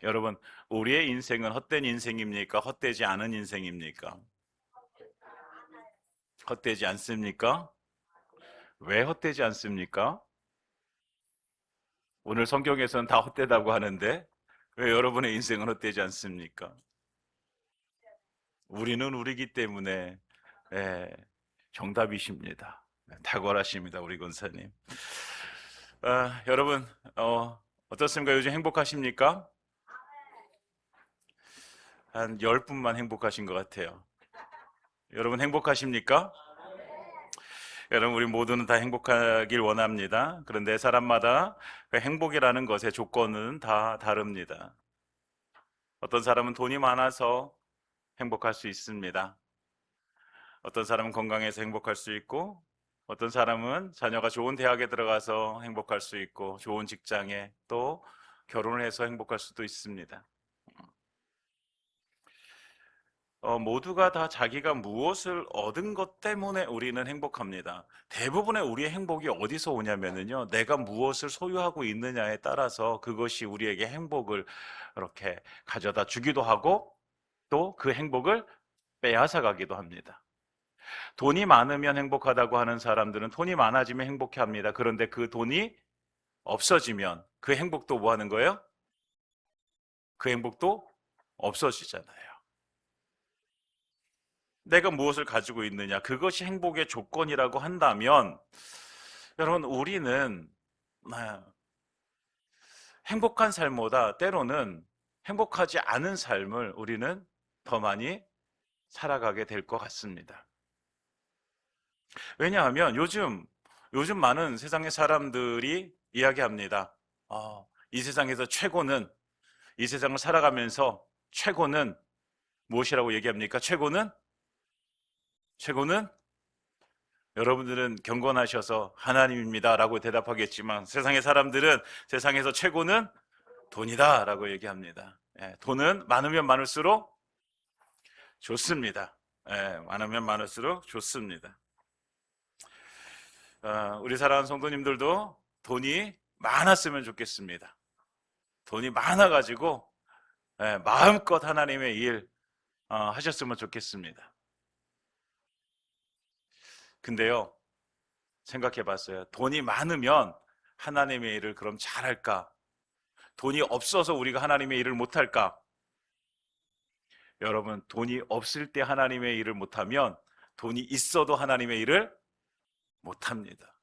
여러분, 우리의 인생은 헛된 인생입니까? 헛되지 않은 인생입니까? 헛되지 않습니까? 왜 헛되지 않습니까? 오늘 성경에서는 다 헛되다고 하는데 왜 여러분의 인생은 헛되지 않습니까? 우리는 우리기 때문에. 예, 정답이십니다. 탁월하십니다, 우리 권사님. 여러분, 어떻습니까? 요즘 행복하십니까? 한 10분만 행복하신 것 같아요. 여러분 행복하십니까? 여러분, 우리 모두는 다 행복하길 원합니다. 그런데 사람마다 그 행복이라는 것의 조건은 다 다릅니다. 어떤 사람은 돈이 많아서 행복할 수 있습니다. 어떤 사람은 건강해서 행복할 수 있고, 어떤 사람은 자녀가 좋은 대학에 들어가서 행복할 수 있고, 좋은 직장에 또 결혼을 해서 행복할 수도 있습니다. 모두가 다 자기가 무엇을 얻은 것 때문에 우리는 행복합니다. 대부분의 우리의 행복이 어디서 오냐면요, 내가 무엇을 소유하고 있느냐에 따라서 그것이 우리에게 행복을 이렇게 가져다 주기도 하고, 또 그 행복을 빼앗아 가기도 합니다. 돈이 많으면 행복하다고 하는 사람들은 돈이 많아지면 행복해 합니다. 그런데 그 돈이 없어지면 그 행복도 뭐 하는 거예요? 그 행복도 없어지잖아요. 내가 무엇을 가지고 있느냐, 그것이 행복의 조건이라고 한다면, 여러분, 우리는 아, 행복한 삶보다 때로는 행복하지 않은 삶을 우리는 더 많이 살아가게 될 것 같습니다. 왜냐하면 요즘 많은 세상의 사람들이 이야기합니다. 이 세상에서 최고는, 이 세상을 살아가면서 최고는 무엇이라고 얘기합니까? 최고는 여러분들은 경건하셔서 하나님입니다 라고 대답하겠지만, 세상의 사람들은 세상에서 최고는 돈이다 라고 얘기합니다. 예, 돈은 많으면 많을수록 좋습니다. 예, 많으면 많을수록 좋습니다. 우리 사랑하는 성도님들도 돈이 많았으면 좋겠습니다. 돈이 많아가지고 예, 마음껏 하나님의 일 하셨으면 좋겠습니다. 근데요, 생각해 봤어요. 돈이 많으면 하나님의 일을 그럼 잘할까? 돈이 없어서 우리가 하나님의 일을 못할까? 여러분, 돈이 없을 때 하나님의 일을 못하면 돈이 있어도 하나님의 일을 못합니다.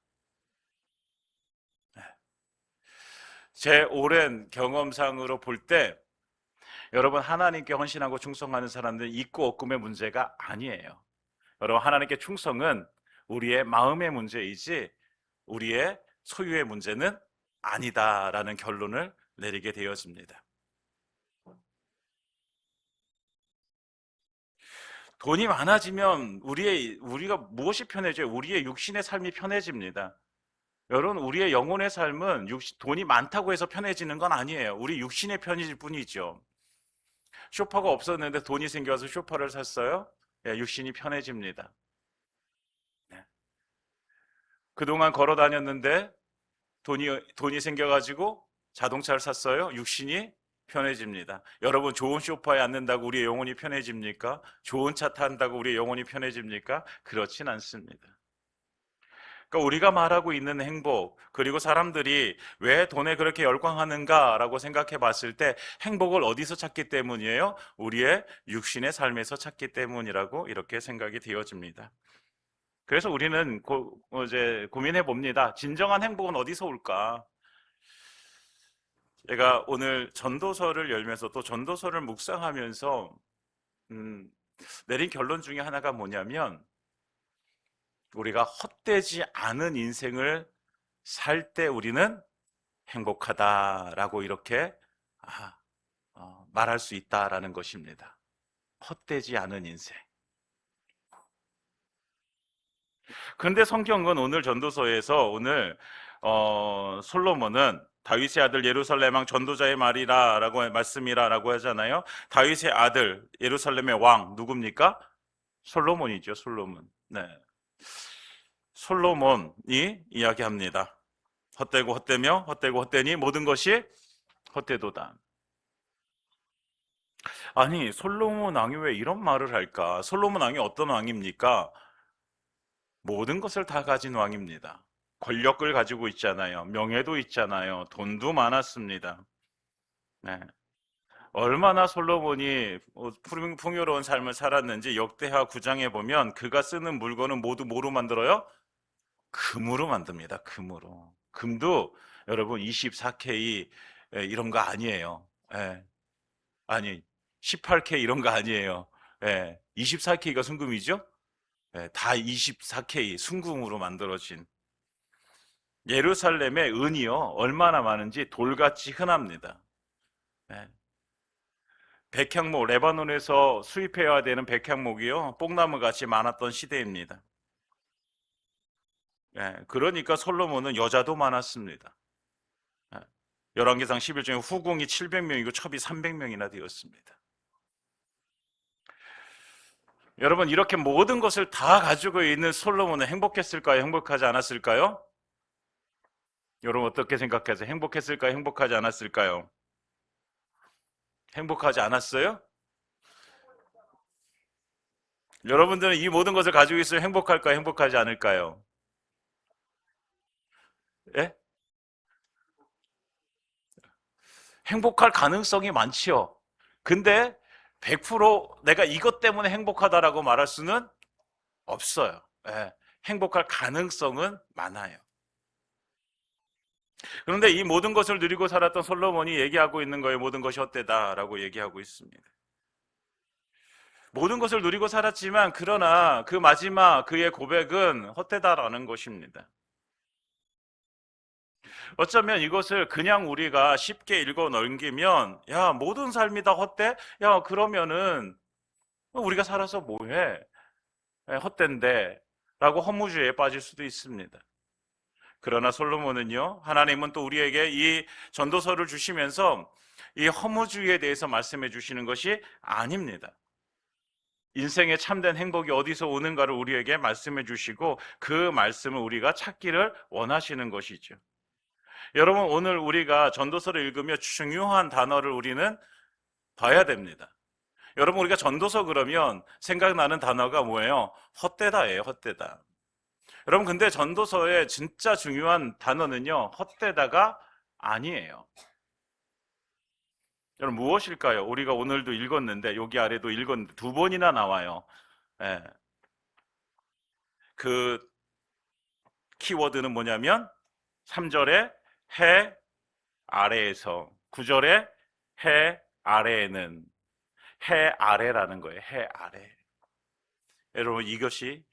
제 오랜 경험상으로 볼 때, 여러분, 하나님께 헌신하고 충성하는 사람들은 있고 없음의 문제가 아니에요. 여러분, 하나님께 충성은 우리의 마음의 문제이지 우리의 소유의 문제는 아니다라는 결론을 내리게 되어집니다. 돈이 많아지면 우리가 무엇이 편해져요? 우리의 육신의 삶이 편해집니다. 여러분, 우리의 영혼의 삶은 돈이 많다고 해서 편해지는 건 아니에요. 우리 육신의 편해질 뿐이죠. 쇼파가 없었는데 돈이 생겨서 쇼파를 샀어요. 예, 육신이 편해집니다. 네. 그동안 걸어 다녔는데 돈이 생겨가지고 자동차를 샀어요. 육신이 편해집니다. 여러분, 좋은 소파에 앉는다고 우리의 영혼이 편해집니까? 좋은 차 탄다고 우리의 영혼이 편해집니까? 그렇진 않습니다. 그러니까 우리가 말하고 있는 행복, 그리고 사람들이 왜 돈에 그렇게 열광하는가라고 생각해 봤을 때 행복을 어디서 찾기 때문이에요? 우리의 육신의 삶에서 찾기 때문이라고 이렇게 생각이 되어집니다. 그래서 우리는 이제 고민해 봅니다. 진정한 행복은 어디서 올까? 제가 오늘 전도서를 열면서 또 전도서를 묵상하면서 음, 내린 결론 중에 하나가 뭐냐면, 우리가 헛되지 않은 인생을 살 때 우리는 행복하다라고 이렇게 말할 수 있다라는 것입니다. 헛되지 않은 인생. 그런데 성경은 오늘 전도서에서 오늘 솔로몬은 다윗의 아들 예루살렘 왕 전도자의 말이라라고 말씀이라라고 하잖아요. 다윗의 아들 예루살렘의 왕 누굽니까? 솔로몬이죠. 솔로몬. 네. 솔로몬이 이야기합니다. 헛되고 헛되며 헛되고 헛되니 모든 것이 헛되도다. 아니, 솔로몬 왕이 왜 이런 말을 할까? 솔로몬 왕이 어떤 왕입니까? 모든 것을 다 가진 왕입니다. 권력을 가지고 있잖아요. 명예도 있잖아요. 돈도 많았습니다. 네. 얼마나 솔로몬이 풍요로운 삶을 살았는지 역대하 9장에 보면 그가 쓰는 물건은 모두 뭐로 만들어요? 금으로 만듭니다. 금으로. 금도 여러분 24K 이런 거 아니에요. 예. 아니 18K 이런 거 아니에요. 예. 24K가 순금이죠? 예, 다 24K 순금으로 만들어진 예루살렘의 은이요 얼마나 많은지 돌같이 흔합니다. 예. 백향목 레바논에서 수입해야 되는 백향목이요 뽕나무 같이 많았던 시대입니다. 예, 그러니까 솔로몬은 여자도 많았습니다. 예, 열왕기상 11장에 후궁이 700명이고 첩이 300명이나 되었습니다. 여러분 이렇게 모든 것을 다 가지고 있는 솔로몬은 행복했을까요? 행복하지 않았을까요? 여러분 어떻게 생각하세요? 행복했을까요? 행복하지 않았을까요? 행복하지 않았어요? 여러분들은 이 모든 것을 가지고 있으면 행복할까요? 행복하지 않을까요? 예? 행복할 가능성이 많지요. 근데 100% 내가 이것 때문에 행복하다라고 말할 수는 없어요. 예. 행복할 가능성은 많아요. 그런데 이 모든 것을 누리고 살았던 솔로몬이 얘기하고 있는 거예요. 모든 것이 헛되다라고 얘기하고 있습니다. 모든 것을 누리고 살았지만 그러나 그 마지막 그의 고백은 헛되다라는 것입니다. 어쩌면 이것을 그냥 우리가 쉽게 읽어 넘기면 야 모든 삶이 다 헛돼? 야 그러면은 우리가 살아서 뭐해? 헛된데 라고 허무주의에 빠질 수도 있습니다. 그러나 솔로몬은요 하나님은 또 우리에게 이 전도서를 주시면서 이 허무주의에 대해서 말씀해 주시는 것이 아닙니다. 인생의 참된 행복이 어디서 오는가를 우리에게 말씀해 주시고 그 말씀을 우리가 찾기를 원하시는 것이죠. 여러분 오늘 우리가 전도서를 읽으며 중요한 단어를 우리는 봐야 됩니다. 여러분 우리가 전도서 그러면 생각나는 단어가 뭐예요? 헛되다예요. 헛되다. 여러분 근데 전도서의 진짜 중요한 단어는요 헛되다가 아니에요. 여러분 무엇일까요? 우리가 오늘도 읽었는데 여기 아래도 읽었는데 두 번이나 나와요. 예. 그 키워드는 뭐냐면 3절에 해 아래에서 9절에 해 아래에는 해 아래라는 거예요. 해 아래. 여러분 이것이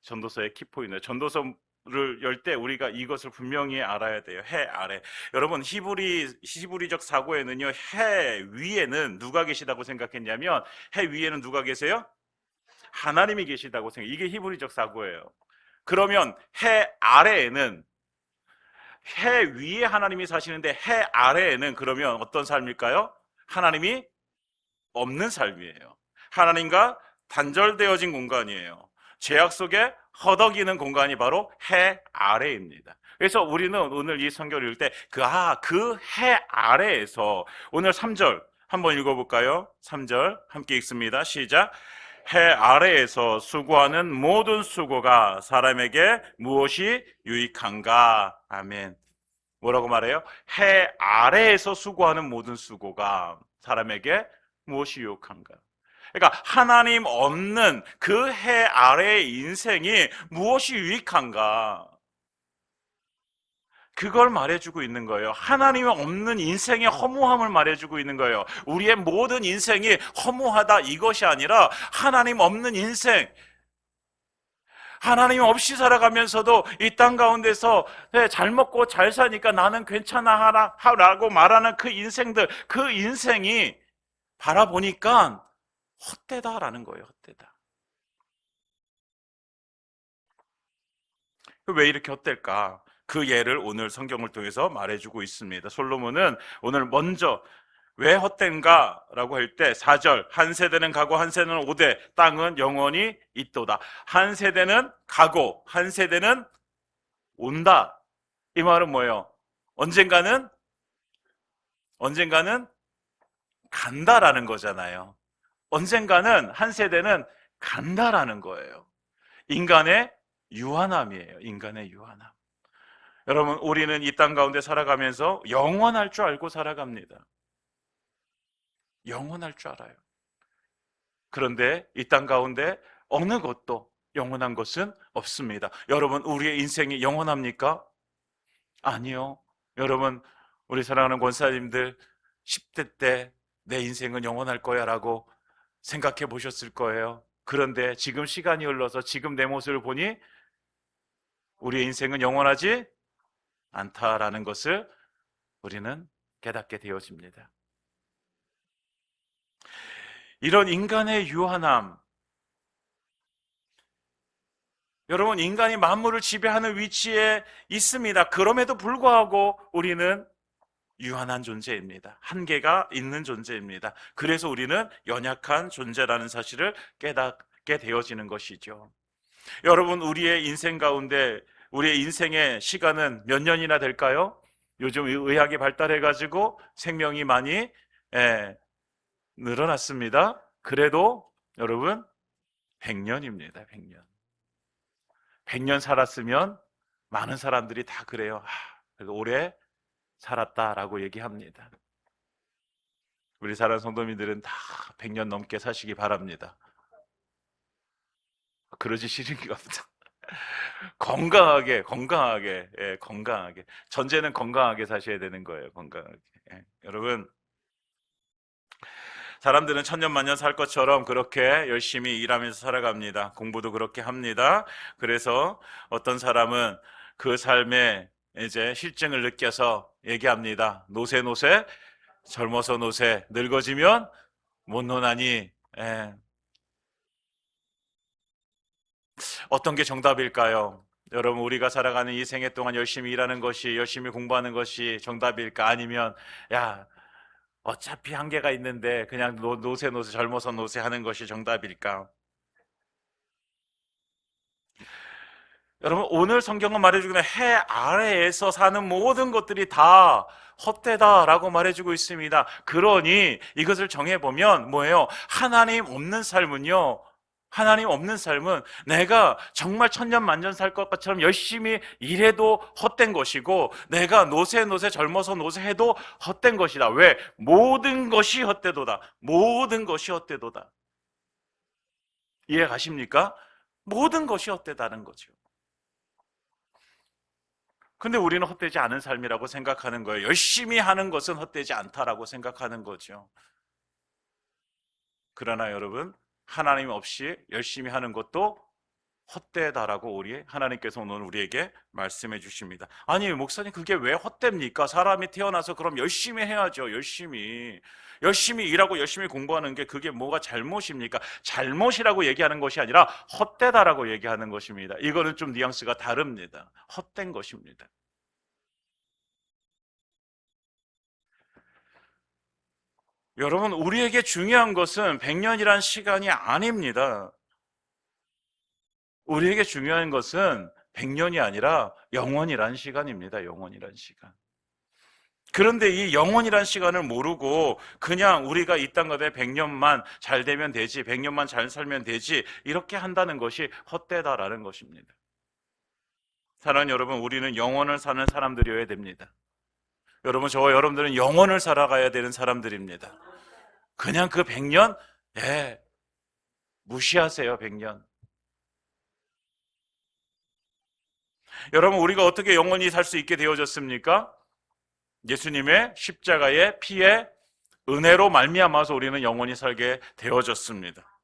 전도서의 키포인트예요. 전도서를 열 때 우리가 이것을 분명히 알아야 돼요. 해 아래. 여러분 히브리적 사고에는요. 해 위에는 누가 계시다고 생각했냐면 해 위에는 누가 계세요? 하나님이 계시다고 생각. 이게 히브리적 사고예요. 그러면 해 아래에는 해 위에 하나님이 사시는데 해 아래에는 그러면 어떤 삶일까요? 하나님이 없는 삶이에요. 하나님과 단절되어진 공간이에요. 죄악 속에 허덕이는 공간이 바로 해 아래입니다. 그래서 우리는 오늘 이 성경을 읽을 때 그 해 아래에서 오늘 3절 한번 읽어볼까요? 3절 함께 읽습니다. 시작. 해 아래에서 수고하는 모든 수고가 사람에게 무엇이 유익한가? 아멘. 뭐라고 말해요? 해 아래에서 수고하는 모든 수고가 사람에게 무엇이 유익한가? 그러니까 하나님 없는 그 해 아래의 인생이 무엇이 유익한가? 그걸 말해주고 있는 거예요. 하나님 없는 인생의 허무함을 말해주고 있는 거예요. 우리의 모든 인생이 허무하다 이것이 아니라 하나님 없는 인생, 하나님 없이 살아가면서도 이 땅 가운데서 잘 먹고 잘 사니까 나는 괜찮아 라고 말하는 그 인생들, 그 인생이 바라보니까 헛되다라는 거예요. 헛되다. 왜 이렇게 헛될까? 그 예를 오늘 성경을 통해서 말해주고 있습니다. 솔로몬은 오늘 먼저 왜 헛된가? 라고 할 때 4절 한 세대는 가고 한 세대는 오되 땅은 영원히 있도다. 한 세대는 가고 한 세대는 온다. 이 말은 뭐예요? 언젠가는 간다라는 거잖아요. 언젠가는 한 세대는 간다라는 거예요. 인간의 유한함이에요. 인간의 유한함. 여러분, 우리는 이 땅 가운데 살아가면서 영원할 줄 알고 살아갑니다. 영원할 줄 알아요. 그런데 이 땅 가운데 어느 것도 영원한 것은 없습니다. 여러분, 우리의 인생이 영원합니까? 아니요. 여러분, 우리 사랑하는 권사님들 10대 때 내 인생은 영원할 거야 라고 생각해 보셨을 거예요. 그런데 지금 시간이 흘러서 지금 내 모습을 보니 우리의 인생은 영원하지 않다라는 것을 우리는 깨닫게 되어집니다. 이런 인간의 유한함, 여러분, 인간이 만물을 지배하는 위치에 있습니다. 그럼에도 불구하고 우리는 유한한 존재입니다. 한계가 있는 존재입니다. 그래서 우리는 연약한 존재라는 사실을 깨닫게 되어지는 것이죠. 여러분, 우리의 인생 가운데 우리의 인생의 시간은 몇 년이나 될까요? 요즘 의학이 발달해가지고 생명이 많이 늘어났습니다. 그래도 여러분 100년입니다. 100년. 100년 살았으면 많은 사람들이 다 그래요. 그래도 오래 살았다라고 얘기합니다. 우리 사랑하는 성도님들은 다 100년 넘게 사시기 바랍니다. 그러지 싫은가 보다. 건강하게, 건강하게. 전제는 건강하게 사셔야 되는 거예요. 건강하게. 여러분, 사람들은 천년만년 살 것처럼 그렇게 열심히 일하면서 살아갑니다. 공부도 그렇게 합니다. 그래서 어떤 사람은 그 삶에 이제 실증을 느껴서 얘기합니다. 노세, 젊어서 노세, 늙어지면 못 노나니. 어떤 게 정답일까요? 여러분, 우리가 살아가는 이 생애 동안 열심히 일하는 것이, 열심히 공부하는 것이 정답일까? 아니면 야, 어차피 한계가 있는데 그냥 노세 젊어서 노세 하는 것이 정답일까? 여러분, 오늘 성경은 말해주기는 해 아래에서 사는 모든 것들이 다 헛되다라고 말해주고 있습니다. 그러니 이것을 정해보면 뭐예요? 하나님 없는 삶은요, 하나님 없는 삶은 내가 정말 천년만년 살 것처럼 열심히 일해도 헛된 것이고, 내가 노세 젊어서 노세 해도 헛된 것이다. 왜? 모든 것이 헛되도다. 모든 것이 헛되도다. 이해 가십니까? 모든 것이 헛되다는 거죠. 근데 우리는 헛되지 않은 삶이라고 생각하는 거예요. 열심히 하는 것은 헛되지 않다라고 생각하는 거죠. 그러나 여러분, 하나님 없이 열심히 하는 것도 헛되다라고 하나님께서 오늘 우리에게 말씀해 주십니다. 아니, 목사님, 그게 왜 헛됩니까? 사람이 태어나서 그럼 열심히 해야죠. 열심히 일하고 열심히 공부하는 게 그게 뭐가 잘못입니까? 잘못이라고 얘기하는 것이 아니라 헛되다라고 얘기하는 것입니다. 이거는 좀 뉘앙스가 다릅니다. 헛된 것입니다. 여러분, 우리에게 중요한 것은 100년이란 시간이 아닙니다. 우리에게 중요한 것은 100년이 아니라 영원이란 시간입니다. 영원이란 시간. 그런데 이 영원이란 시간을 모르고 그냥 우리가 이 땅 가운데 100년만 잘 되면 되지, 100년만 잘 살면 되지, 이렇게 한다는 것이 헛되다라는 것입니다. 사랑하는 여러분, 우리는 영원을 사는 사람들이어야 됩니다. 여러분, 저와 여러분들은 영원을 살아가야 되는 사람들입니다. 그냥 그 100년? 무시하세요. 100년. 여러분, 우리가 어떻게 영원히 살 수 있게 되어졌습니까? 예수님의 십자가의 피의 은혜로 말미암아서 우리는 영원히 살게 되어졌습니다.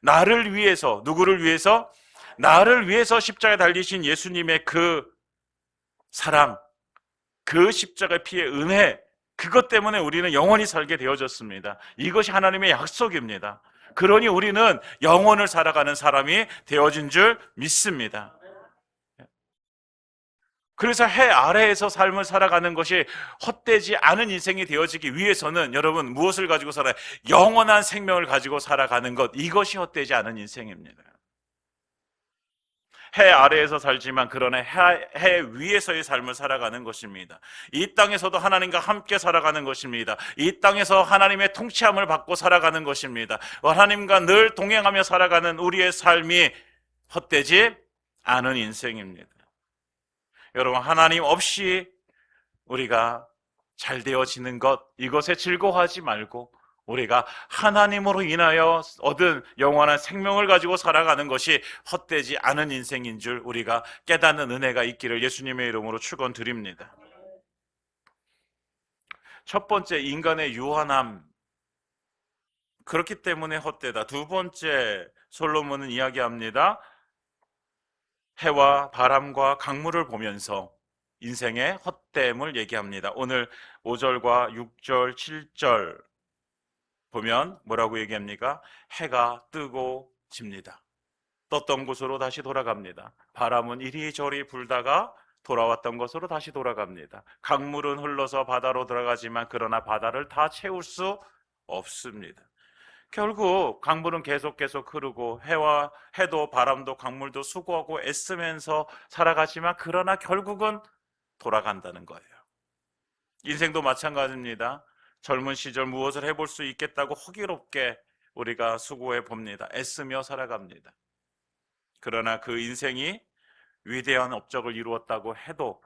나를 위해서, 누구를 위해서? 나를 위해서 십자가에 달리신 예수님의 그 사랑, 그 십자가의 피의 은혜, 그것 때문에 우리는 영원히 살게 되어졌습니다. 이것이 하나님의 약속입니다. 그러니 우리는 영원을 살아가는 사람이 되어진 줄 믿습니다. 그래서 해 아래에서 삶을 살아가는 것이 헛되지 않은 인생이 되어지기 위해서는 여러분, 무엇을 가지고 살아요? 영원한 생명을 가지고 살아가는 것, 이것이 헛되지 않은 인생입니다. 해 아래에서 살지만 그러나 해 위에서의 삶을 살아가는 것입니다. 이 땅에서도 하나님과 함께 살아가는 것입니다. 이 땅에서 하나님의 통치함을 받고 살아가는 것입니다. 하나님과 늘 동행하며 살아가는 우리의 삶이 헛되지 않은 인생입니다. 여러분, 하나님 없이 우리가 잘 되어지는 것, 이것에 즐거워하지 말고 우리가 하나님으로 인하여 얻은 영원한 생명을 가지고 살아가는 것이 헛되지 않은 인생인 줄 우리가 깨닫는 은혜가 있기를 예수님의 이름으로 축원드립니다. 첫 번째, 인간의 유한함. 그렇기 때문에 헛되다. 두 번째, 솔로몬은 이야기합니다. 해와 바람과 강물을 보면서 인생의 헛됨을 얘기합니다. 오늘 5절과 6절, 7절 보면 뭐라고 얘기합니까? 해가 뜨고 집니다. 떴던 곳으로 다시 돌아갑니다. 바람은 이리저리 불다가 돌아왔던 곳으로 다시 돌아갑니다. 강물은 흘러서 바다로 들어가지만 그러나 바다를 다 채울 수 없습니다. 결국 강물은 계속 흐르고 해도 바람도 강물도 수고하고 애쓰면서 살아가지만 그러나 결국은 돌아간다는 거예요. 인생도 마찬가지입니다. 젊은 시절 무엇을 해볼 수 있겠다고 허기롭게 우리가 수고해 봅니다. 애쓰며 살아갑니다. 그러나 그 인생이 위대한 업적을 이루었다고 해도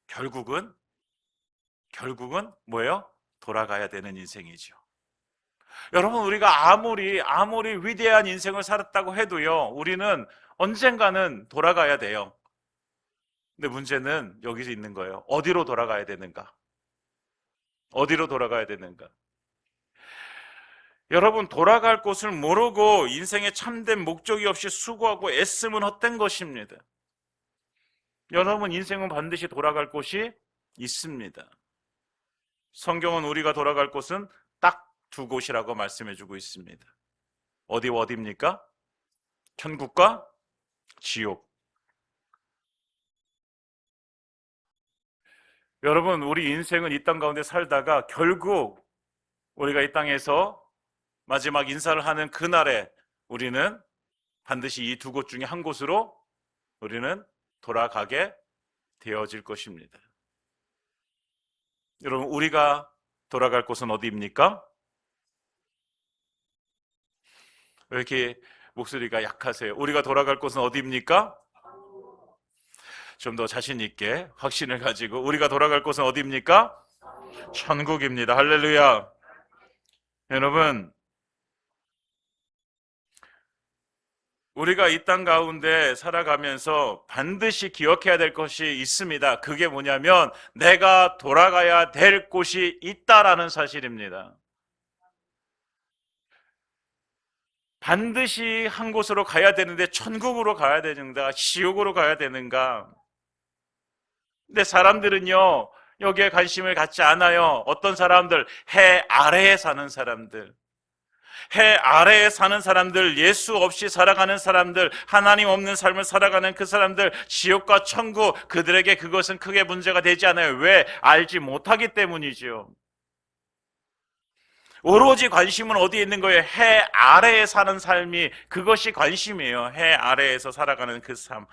결국은 뭐예요? 돌아가야 되는 인생이죠. 여러분, 우리가 아무리 위대한 인생을 살았다고 해도요, 우리는 언젠가는 돌아가야 돼요. 근데 문제는 여기서 있는 거예요. 어디로 돌아가야 되는가? 어디로 돌아가야 되는가? 여러분, 돌아갈 곳을 모르고 인생에 참된 목적이 없이 수고하고 애쓰면 헛된 것입니다. 여러분, 인생은 반드시 돌아갈 곳이 있습니다. 성경은 우리가 돌아갈 곳은 딱 두 곳이라고 말씀해주고 있습니다. 어디와 어디입니까? 천국과 지옥. 여러분, 우리 인생은 이 땅 가운데 살다가 결국 우리가 이 땅에서 마지막 인사를 하는 그날에 우리는 반드시 이 두 곳 중에 한 곳으로 우리는 돌아가게 되어질 것입니다. 여러분, 우리가 돌아갈 곳은 어디입니까? 왜 이렇게 목소리가 약하세요? 우리가 돌아갈 곳은 어디입니까? 좀 더 자신 있게 확신을 가지고 우리가 돌아갈 곳은 어디입니까? 천국입니다. 할렐루야. 여러분, 우리가 이 땅 가운데 살아가면서 반드시 기억해야 될 것이 있습니다. 그게 뭐냐면 내가 돌아가야 될 곳이 있다라는 사실입니다. 반드시 한 곳으로 가야 되는데 천국으로 가야 되는가, 지옥으로 가야 되는가? 근데 사람들은요, 여기에 관심을 갖지 않아요. 어떤 사람들, 해 아래에 사는 사람들, 해 아래에 사는 사람들, 예수 없이 살아가는 사람들, 하나님 없는 삶을 살아가는 그 사람들, 지옥과 천국, 그들에게 그것은 크게 문제가 되지 않아요. 왜? 알지 못하기 때문이죠. 오로지 관심은 어디에 있는 거예요? 해 아래에 사는 삶이, 그것이 관심이에요. 해 아래에서 살아가는 그 삶.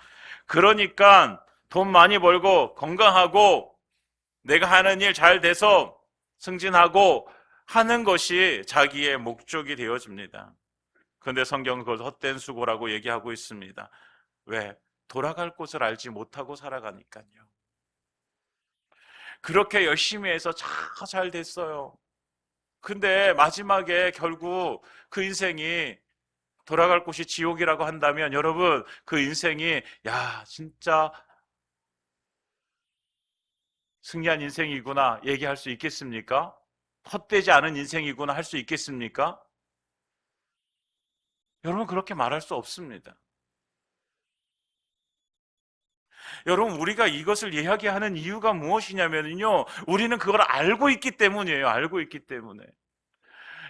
그러니까 돈 많이 벌고 건강하고 내가 하는 일 잘 돼서 승진하고 하는 것이 자기의 목적이 되어집니다. 그런데 성경은 그걸 헛된 수고라고 얘기하고 있습니다. 왜? 돌아갈 곳을 알지 못하고 살아가니까요. 그렇게 열심히 해서 잘 됐어요. 근데 마지막에 결국 그 인생이 돌아갈 곳이 지옥이라고 한다면 여러분, 그 인생이 진짜 승리한 인생이구나 얘기할 수 있겠습니까? 헛되지 않은 인생이구나 할 수 있겠습니까? 여러분, 그렇게 말할 수 없습니다. 여러분, 우리가 이것을 이야기하는 이유가 무엇이냐면요, 우리는 그걸 알고 있기 때문이에요. 알고 있기 때문에.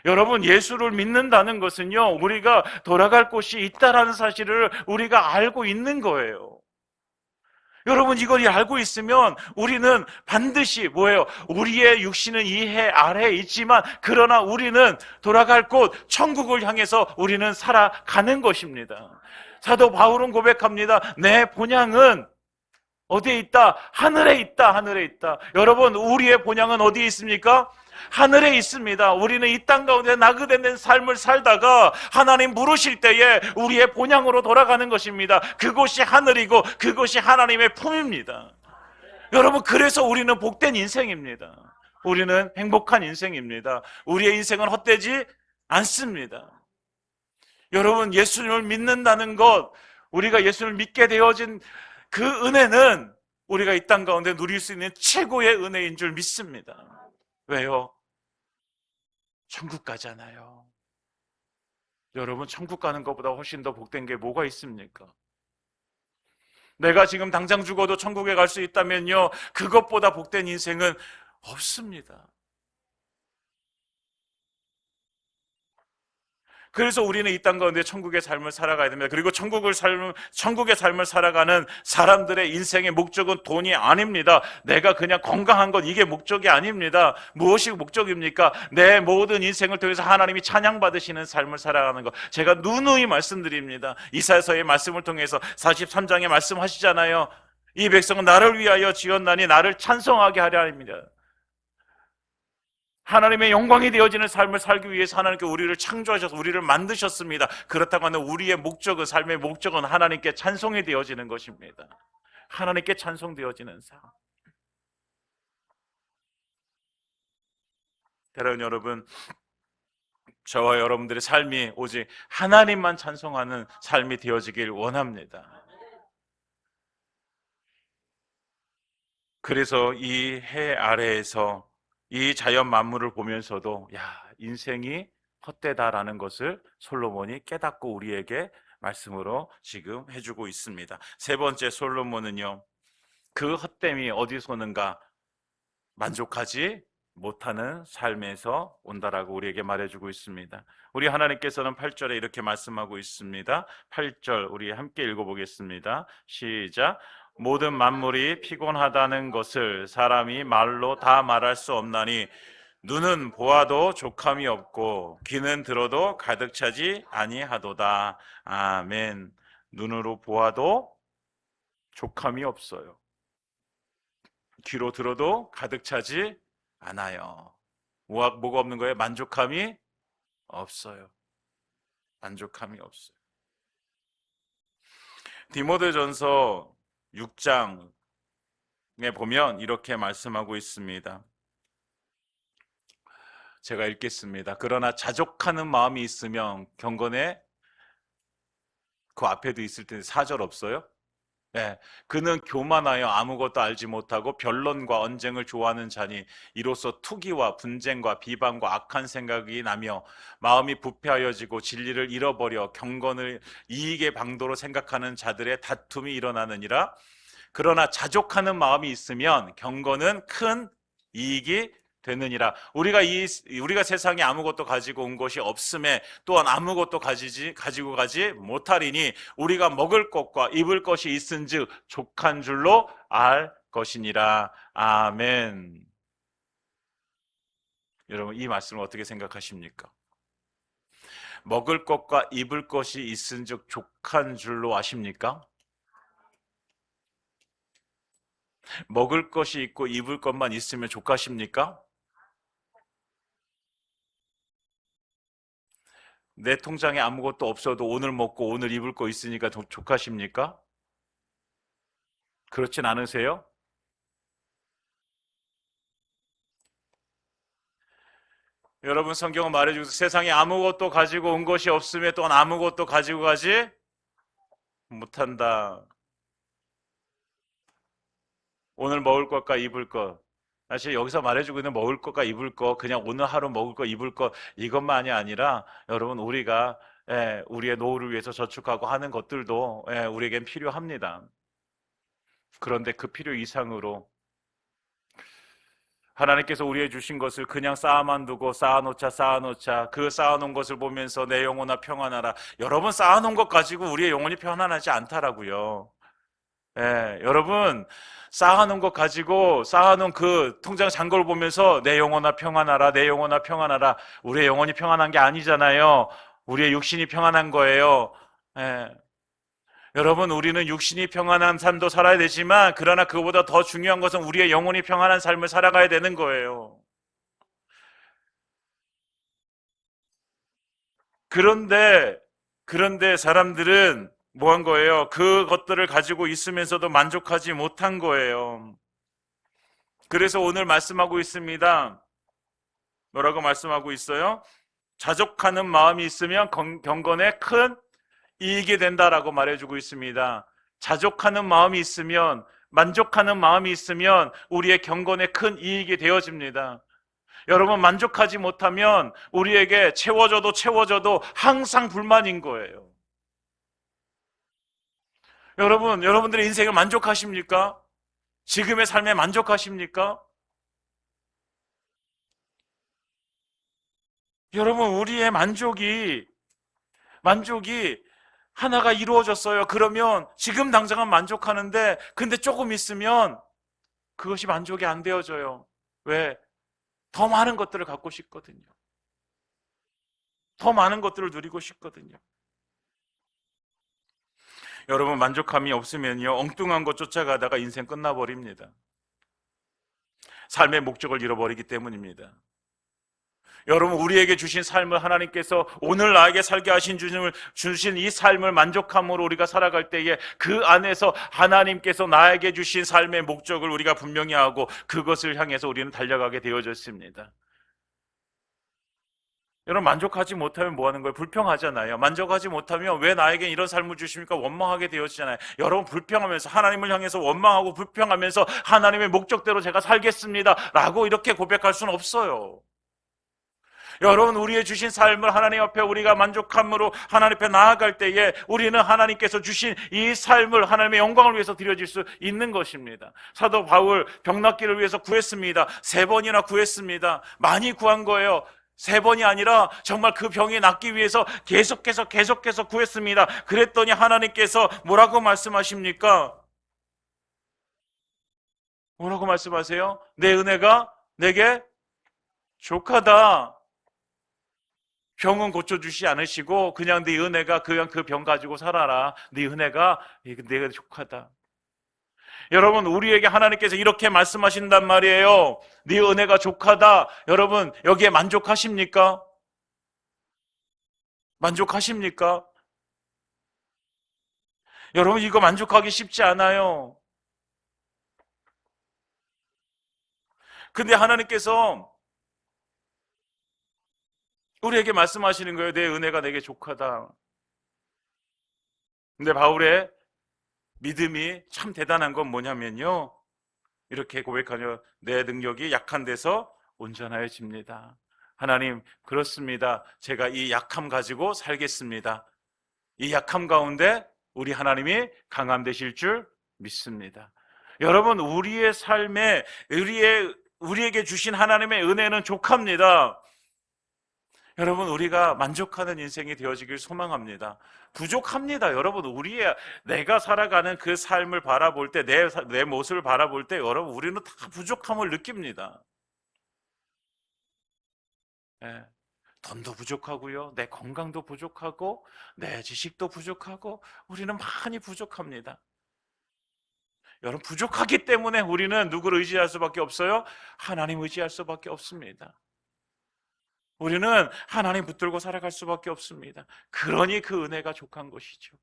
여러분, 예수를 믿는다는 것은요, 우리가 돌아갈 곳이 있다라는 사실을 우리가 알고 있는 거예요. 여러분, 이걸 알고 있으면 우리는 반드시 뭐예요? 우리의 육신은 이 해 아래에 있지만 그러나 우리는 돌아갈 곳 천국을 향해서 우리는 살아가는 것입니다. 사도 바울은 고백합니다. 내 본향은 어디에 있다? 하늘에 있다. 하늘에 있다. 여러분, 우리의 본향은 어디에 있습니까? 하늘에 있습니다. 우리는 이 땅 가운데 나그네된 삶을 살다가 하나님 부르실 때에 우리의 본향으로 돌아가는 것입니다. 그곳이 하늘이고 그곳이 하나님의 품입니다. 여러분, 그래서 우리는 복된 인생입니다. 우리는 행복한 인생입니다. 우리의 인생은 헛되지 않습니다. 여러분, 예수님을 믿는다는 것, 우리가 예수님을 믿게 되어진 그 은혜는 우리가 이 땅 가운데 누릴 수 있는 최고의 은혜인 줄 믿습니다. 왜요? 천국 가잖아요. 여러분, 천국 가는 것보다 훨씬 더 복된 게 뭐가 있습니까? 내가 지금 당장 죽어도 천국에 갈 수 있다면요, 그것보다 복된 인생은 없습니다. 그래서 우리는 이 땅 가운데 천국의 삶을 살아가야 됩니다. 그리고 천국의 삶을 살아가는 사람들의 인생의 목적은 돈이 아닙니다. 내가 그냥 건강한 것, 이게 목적이 아닙니다. 무엇이 목적입니까? 내 모든 인생을 통해서 하나님이 찬양받으시는 삶을 살아가는 것. 제가 누누이 말씀드립니다. 이사야서의 말씀을 통해서 43장에 말씀하시잖아요. 이 백성은 나를 위하여 지었나니 나를 찬송하게 하려 합니다. 하나님의 영광이 되어지는 삶을 살기 위해서 하나님께 우리를 창조하셔서 우리를 만드셨습니다. 그렇다고 하면 우리의 목적은, 삶의 목적은 하나님께 찬송이 되어지는 것입니다. 하나님께 찬송되어지는 삶. 대단히 여러분, 저와 여러분들의 삶이 오직 하나님만 찬송하는 삶이 되어지길 원합니다. 그래서 이 해 아래에서 이 자연 만물을 보면서도 인생이 헛되다라는 것을 솔로몬이 깨닫고 우리에게 말씀으로 지금 해주고 있습니다. 세 번째, 솔로몬은요, 그 헛됨이 어디서 오는가? 만족하지 못하는 삶에서 온다라고 우리에게 말해주고 있습니다. 우리 하나님께서는 8절에 이렇게 말씀하고 있습니다. 8절 우리 함께 읽어보겠습니다. 시작. 모든 만물이 피곤하다는 것을 사람이 말로 다 말할 수 없나니 눈은 보아도 족함이 없고 귀는 들어도 가득 차지 아니하도다. 아멘. 눈으로 보아도 족함이 없어요. 귀로 들어도 가득 차지 않아요. 뭐가 없는 거예요? 만족함이 없어요. 만족함이 없어요. 디모데전서 6장에 보면 이렇게 말씀하고 있습니다. 제가 읽겠습니다. 그러나 자족하는 마음이 있으면 경건에, 그 앞에도 있을 텐데 4절 없어요? 네, 그는 교만하여 아무것도 알지 못하고 변론과 언쟁을 좋아하는 자니 이로써 투기와 분쟁과 비방과 악한 생각이 나며 마음이 부패하여지고 진리를 잃어버려 경건을 이익의 방도로 생각하는 자들의 다툼이 일어나느니라. 그러나 자족하는 마음이 있으면 경건은 큰 이익이 되느니라. 우리가 세상에 아무것도 가지고 온 것이 없음에 또한 아무것도 가지고 가지 못하리니 우리가 먹을 것과 입을 것이 있은즉 족한 줄로 알 것이니라. 아멘. 여러분, 이 말씀을 어떻게 생각하십니까? 먹을 것과 입을 것이 있은즉 족한 줄로 아십니까? 먹을 것이 있고 입을 것만 있으면 족하십니까? 내 통장에 아무것도 없어도 오늘 먹고 오늘 입을 거 있으니까 족하십니까? 그렇진 않으세요? 여러분, 성경은 말해주고 세상에 아무것도 가지고 온 것이 없음에 또한 아무것도 가지고 가지 못한다. 오늘 먹을 것과 입을 것, 사실 여기서 말해주고 있는 먹을 것과 입을 것, 그냥 오늘 하루 먹을 것, 입을 것 이것만이 아니라 여러분, 우리가 우리의 노후를 위해서 저축하고 하는 것들도 우리에겐 필요합니다. 그런데 그 필요 이상으로 하나님께서 우리에게 주신 것을 그냥 쌓아만 두고 쌓아놓자 그 쌓아놓은 것을 보면서 내 영혼아 평안하라. 여러분, 쌓아놓은 것 가지고 우리의 영혼이 편안하지 않다라고요. 여러분, 쌓아놓은 것 가지고 쌓아놓은 그 통장 잔고를 보면서 내 영혼아 평안하라, 내 영혼아 평안하라. 우리의 영혼이 평안한 게 아니잖아요. 우리의 육신이 평안한 거예요. 여러분, 우리는 육신이 평안한 삶도 살아야 되지만 그러나 그보다 더 중요한 것은 우리의 영혼이 평안한 삶을 살아가야 되는 거예요. 그런데 사람들은 뭐 한 거예요? 그것들을 가지고 있으면서도 만족하지 못한 거예요. 그래서 오늘 말씀하고 있습니다. 뭐라고 말씀하고 있어요? 자족하는 마음이 있으면 경건에 큰 이익이 된다라고 말해주고 있습니다. 자족하는 마음이 있으면, 만족하는 마음이 있으면 우리의 경건에 큰 이익이 되어집니다. 여러분, 만족하지 못하면 우리에게 채워져도 항상 불만인 거예요. 여러분들의 인생을 만족하십니까? 지금의 삶에 만족하십니까? 여러분, 우리의 만족이 하나가 이루어졌어요. 그러면 지금 당장은 만족하는데, 근데 조금 있으면 그것이 만족이 안 되어져요. 왜? 더 많은 것들을 갖고 싶거든요. 더 많은 것들을 누리고 싶거든요. 여러분, 만족함이 없으면요, 엉뚱한 것 쫓아가다가 인생 끝나버립니다. 삶의 목적을 잃어버리기 때문입니다. 여러분, 우리에게 주신 삶을 하나님께서 오늘 나에게 살게 하신 주신 이 삶을 만족함으로 우리가 살아갈 때에 그 안에서 하나님께서 나에게 주신 삶의 목적을 우리가 분명히 하고 그것을 향해서 우리는 달려가게 되어졌습니다. 여러분, 만족하지 못하면 뭐 하는 거예요? 불평하잖아요. 만족하지 못하면 왜 나에게 이런 삶을 주십니까? 원망하게 되어지잖아요. 여러분, 불평하면서 하나님을 향해서 원망하고 불평하면서 하나님의 목적대로 제가 살겠습니다 라고 이렇게 고백할 수는 없어요. 여러분, 우리의 주신 삶을 하나님 앞에 우리가 만족함으로 하나님 앞에 나아갈 때에 우리는 하나님께서 주신 이 삶을 하나님의 영광을 위해서 드려질 수 있는 것입니다. 사도 바울 병 낫기를 위해서 구했습니다. 3번이나 구했습니다. 많이 구한 거예요. 3번이 아니라 정말 그 병이 낫기 위해서 계속해서 구했습니다. 그랬더니 하나님께서 뭐라고 말씀하십니까? 뭐라고 말씀하세요? 내 은혜가 내게 족하다. 병은 고쳐주시지 않으시고 그냥 네 은혜가 그냥 그 병 가지고 살아라. 네 은혜가 내가 족하다. 여러분, 우리에게 하나님께서 이렇게 말씀하신단 말이에요. 네 은혜가 족하다. 여러분, 여기에 만족하십니까? 만족하십니까? 여러분, 이거 만족하기 쉽지 않아요. 근데 하나님께서 우리에게 말씀하시는 거예요. 내 은혜가 내게 족하다. 근데 바울의 믿음이 참 대단한 건 뭐냐면요, 이렇게 고백하며 내 능력이 약한 데서 온전하여집니다. 하나님, 그렇습니다. 제가 이 약함 가지고 살겠습니다. 이 약함 가운데 우리 하나님이 강함 되실 줄 믿습니다. 여러분, 우리의 삶에 우리에게 주신 하나님의 은혜는 족합니다. 여러분, 우리가 만족하는 인생이 되어지길 소망합니다. 부족합니다. 여러분, 내가 살아가는 그 삶을 바라볼 때, 내 모습을 바라볼 때, 여러분, 우리는 다 부족함을 느낍니다. 예. 돈도 부족하고요, 내 건강도 부족하고, 내 지식도 부족하고, 우리는 많이 부족합니다. 여러분, 부족하기 때문에 우리는 누구를 의지할 수밖에 없어요? 하나님 의지할 수밖에 없습니다. 우리는 하나님 붙들고 살아갈 수밖에 없습니다. 그러니 그 은혜가 족한 것이죠.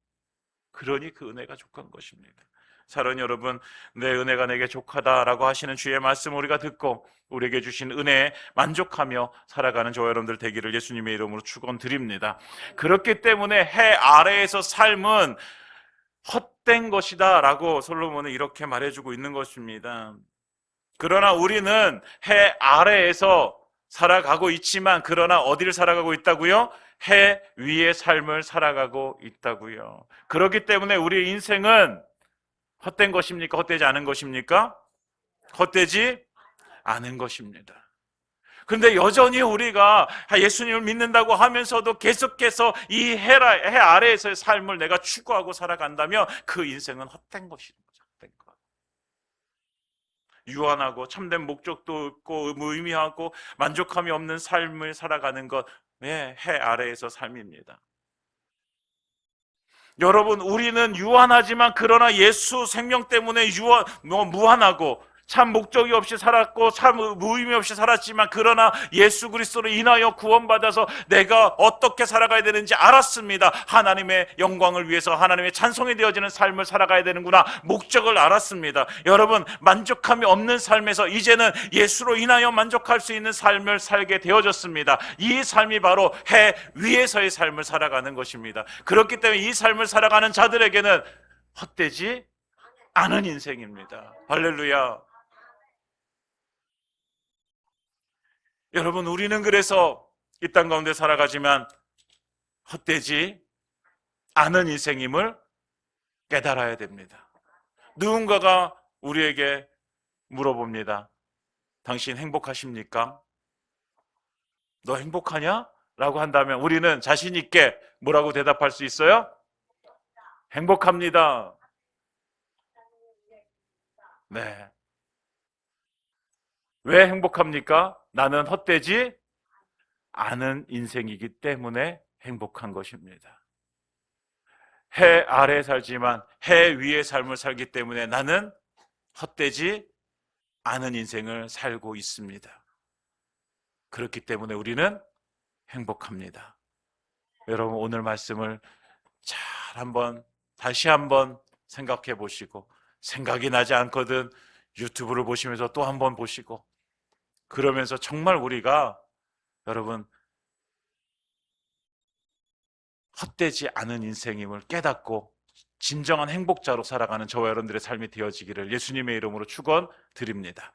그러니 그 은혜가 족한 것입니다. 사랑하는 여러분, 내 은혜가 내게 족하다라고 하시는 주의 말씀 우리가 듣고 우리에게 주신 은혜에 만족하며 살아가는 저와 여러분들 되기를 예수님의 이름으로 축원드립니다. 그렇기 때문에 해 아래에서 삶은 헛된 것이다 라고 솔로몬은 이렇게 말해주고 있는 것입니다. 그러나 우리는 해 아래에서 살아가고 있지만, 그러나 어디를 살아가고 있다고요? 해 위의 삶을 살아가고 있다고요. 그렇기 때문에 우리의 인생은 헛된 것입니까? 헛되지 않은 것입니까? 헛되지 않은 것입니다. 그런데 여전히 우리가 예수님을 믿는다고 하면서도 계속해서 이 해 아래에서의 삶을 내가 추구하고 살아간다면 그 인생은 헛된 것인 거죠. 헛된 것. 유한하고 참된 목적도 없고 무의미하고 만족함이 없는 삶을 살아가는 것, 해 아래에서 삶입니다. 여러분, 우리는 유한하지만 그러나 예수 생명 때문에 무한하고 참 목적이 없이 살았고 참 의미 없이 살았지만 그러나 예수 그리스도로 인하여 구원받아서 내가 어떻게 살아가야 되는지 알았습니다. 하나님의 영광을 위해서 하나님의 찬송이 되어지는 삶을 살아가야 되는구나, 목적을 알았습니다. 여러분, 만족함이 없는 삶에서 이제는 예수로 인하여 만족할 수 있는 삶을 살게 되어졌습니다. 이 삶이 바로 해 위에서의 삶을 살아가는 것입니다. 그렇기 때문에 이 삶을 살아가는 자들에게는 헛되지 않은 인생입니다. 할렐루야. 여러분, 우리는 그래서 이 땅 가운데 살아가지만 헛되지 않은 인생임을 깨달아야 됩니다. 누군가가 우리에게 물어봅니다. 당신 행복하십니까? 너 행복하냐? 라고 한다면 우리는 자신 있게 뭐라고 대답할 수 있어요? 행복합니다. 네. 왜 행복합니까? 나는 헛되지 않은 인생이기 때문에 행복한 것입니다. 해 아래 살지만 해 위의 삶을 살기 때문에 나는 헛되지 않은 인생을 살고 있습니다. 그렇기 때문에 우리는 행복합니다. 여러분, 오늘 말씀을 잘 다시 한번 생각해 보시고, 생각이 나지 않거든 유튜브를 보시면서 또 한번 보시고, 그러면서 정말 우리가 여러분 헛되지 않은 인생임을 깨닫고 진정한 행복자로 살아가는 저와 여러분들의 삶이 되어지기를 예수님의 이름으로 축원드립니다.